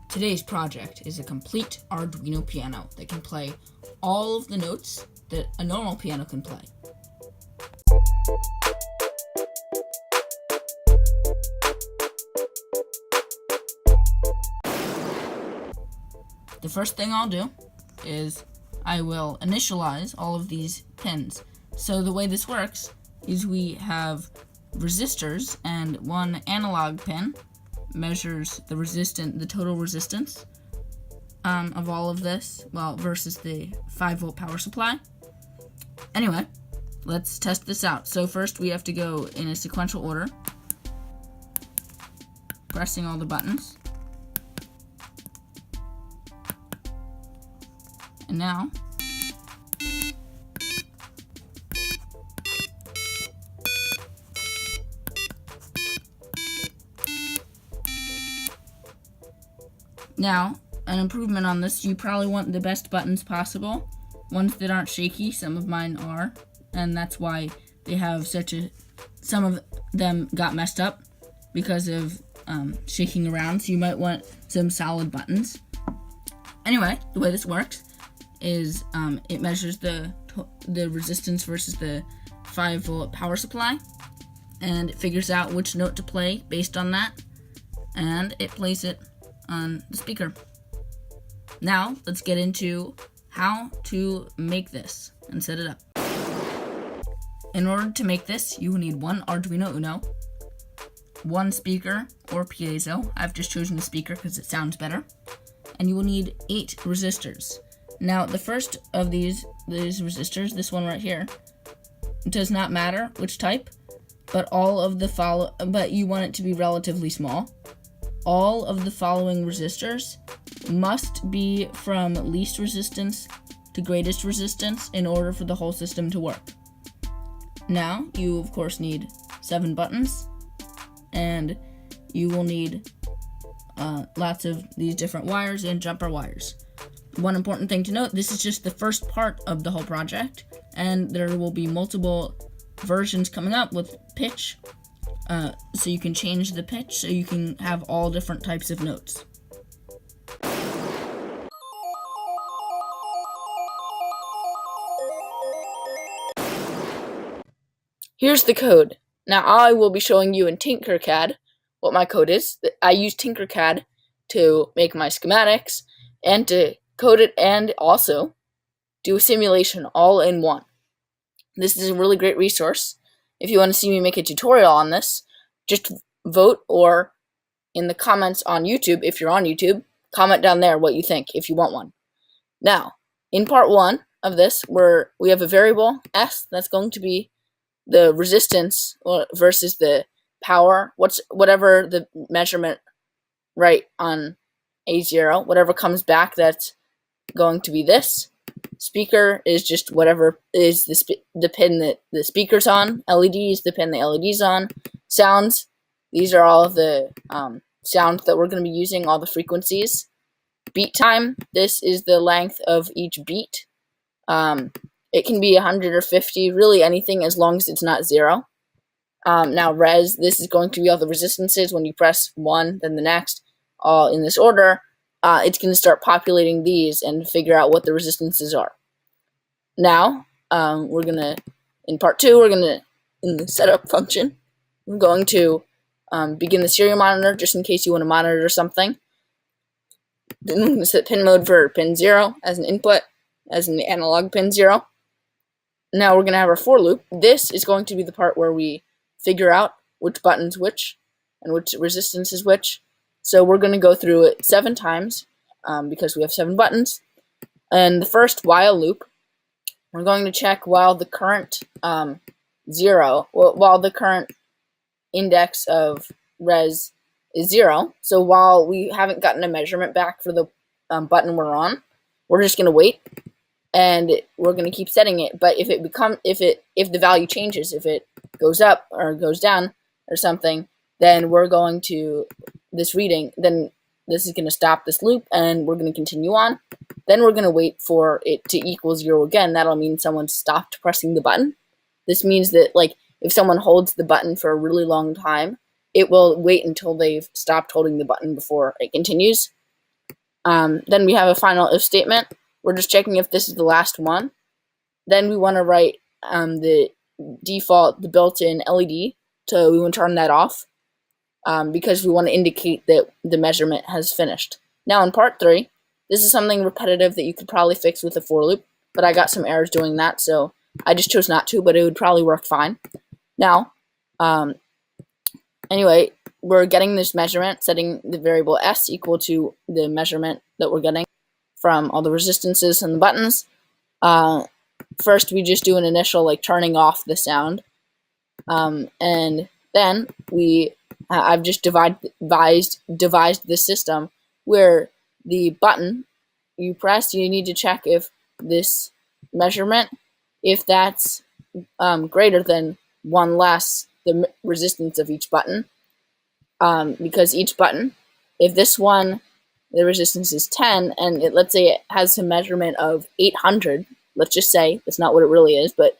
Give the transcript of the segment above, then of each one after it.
Today's project is a complete Arduino piano that can play all of the notes that a normal piano can play. The first thing I'll do is I will initialize all of these pins. So the way this works is we have resistors, and one analog pin measures the total resistance of all of this, versus the 5-volt power supply. Anyway, let's test this out. So first we have to go in a sequential order, pressing all the buttons. And now, an improvement on this, you probably want the best buttons possible, ones that aren't shaky. Some of mine are, and that's why they have some of them got messed up because of shaking around, so you might want some solid buttons. Anyway, the way this works is it measures the resistance versus the 5-volt power supply, and it figures out which note to play based on that, and it plays it on the speaker. Now, let's get into how to make this and set it up. In order to make this, you will need one Arduino Uno, one speaker or piezo. I've just chosen the speaker because it sounds better. And you will need 8 resistors. Now, the first of these resistors, this one right here, it does not matter which type, but but you want it to be relatively small. All of the following resistors must be from least resistance to greatest resistance in order for the whole system to work. Now, you of course need 7 buttons, and you will need lots of these different wires and jumper wires. One important thing to note, this is just the first part of the whole project, and there will be multiple versions coming up with pitch, so you can change the pitch so you can have all different types of notes. Here's the code. Now I will be showing you in Tinkercad what my code is. I use Tinkercad to make my schematics and to code it, and also do a simulation all in one. This is a really great resource. If you want to see me make a tutorial on this, just vote, or in the comments on YouTube, if you're on YouTube, comment down there what you think if you want one. Now, in part 1 of this, we have a variable S that's going to be the resistance versus the power, whatever the measurement right on A0, whatever comes back, that's going to be this. Speaker is just whatever is the pin that the speaker's on. LED is the pin the LED's on. Sounds, these are all of the sounds that we're going to be using, all the frequencies. Beat time, this is the length of each beat. It can be 100 or 50, really anything as long as it's not 0. Now res, this is going to be all the resistances. When you press 1, then the next, all in this order. It's going to start populating these and figure out what the resistances are. Now, in part 2, in the setup function, we're going to begin the serial monitor, just in case you want to monitor something. Then we're going to set pin mode for pin 0 as an input, as in the analog pin 0. Now we're going to have our for loop. This is going to be the part where we figure out which button's which, and which resistance is which. So we're going to go through it 7 times, because we have 7 buttons. And the first while loop, we're going to check while the current while the current index of res is 0. So while we haven't gotten a measurement back for the button we're on, we're just going to wait, and we're going to keep setting it. But if the value changes, if it goes up or goes down or something, then we're going to this reading, then this is going to stop this loop, and we're going to continue on. Then we're going to wait for it to equal 0 again. That'll mean someone stopped pressing the button. This means that, like, if someone holds the button for a really long time, it will wait until they've stopped holding the button before it continues. Then we have a final if statement. We're just checking if this is the last one. Then we want to write the default, the built-in LED, so we want to turn that off because we want to indicate that the measurement has finished. Now in part 3, this is something repetitive that you could probably fix with a for loop, but I got some errors doing that, so I just chose not to, but it would probably work fine. Now, anyway, we're getting this measurement, setting the variable s equal to the measurement that we're getting from all the resistances and the buttons. First, we just do an initial turning off the sound, and then I've just devised this system where the button you press, you need to check if this measurement, if that's greater than 1 less the resistance of each button, because each button, if this one, the resistance is 10, and let's say it has a measurement of 800, let's just say, that's not what it really is, but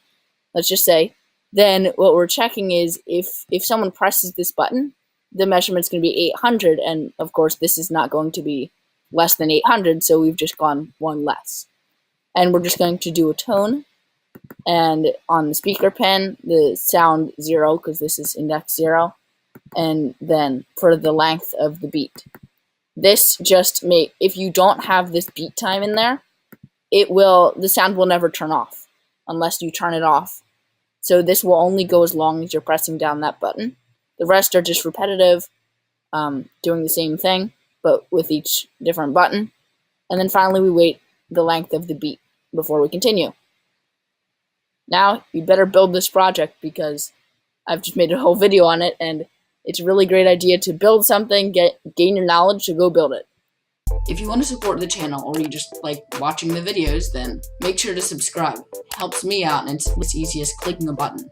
let's just say, then what we're checking is if someone presses this button, the measurement's going to be 800, and of course this is not going to be less than 800, so we've just gone 1 less. And we're just going to do a tone, and on the speaker pin, the sound 0, because this is index 0, and then for the length of the beat. This just if you don't have this beat time in there, the sound will never turn off unless you turn it off. So this will only go as long as you're pressing down that button. The rest are just repetitive, doing the same thing, but with each different button. And then finally we wait the length of the beat before we continue. Now you better build this project because I've just made a whole video on it, and it's a really great idea to build something, gain your knowledge, so go build it. If you want to support the channel or you just like watching the videos, then make sure to subscribe. It helps me out, and it's as easy as clicking a button.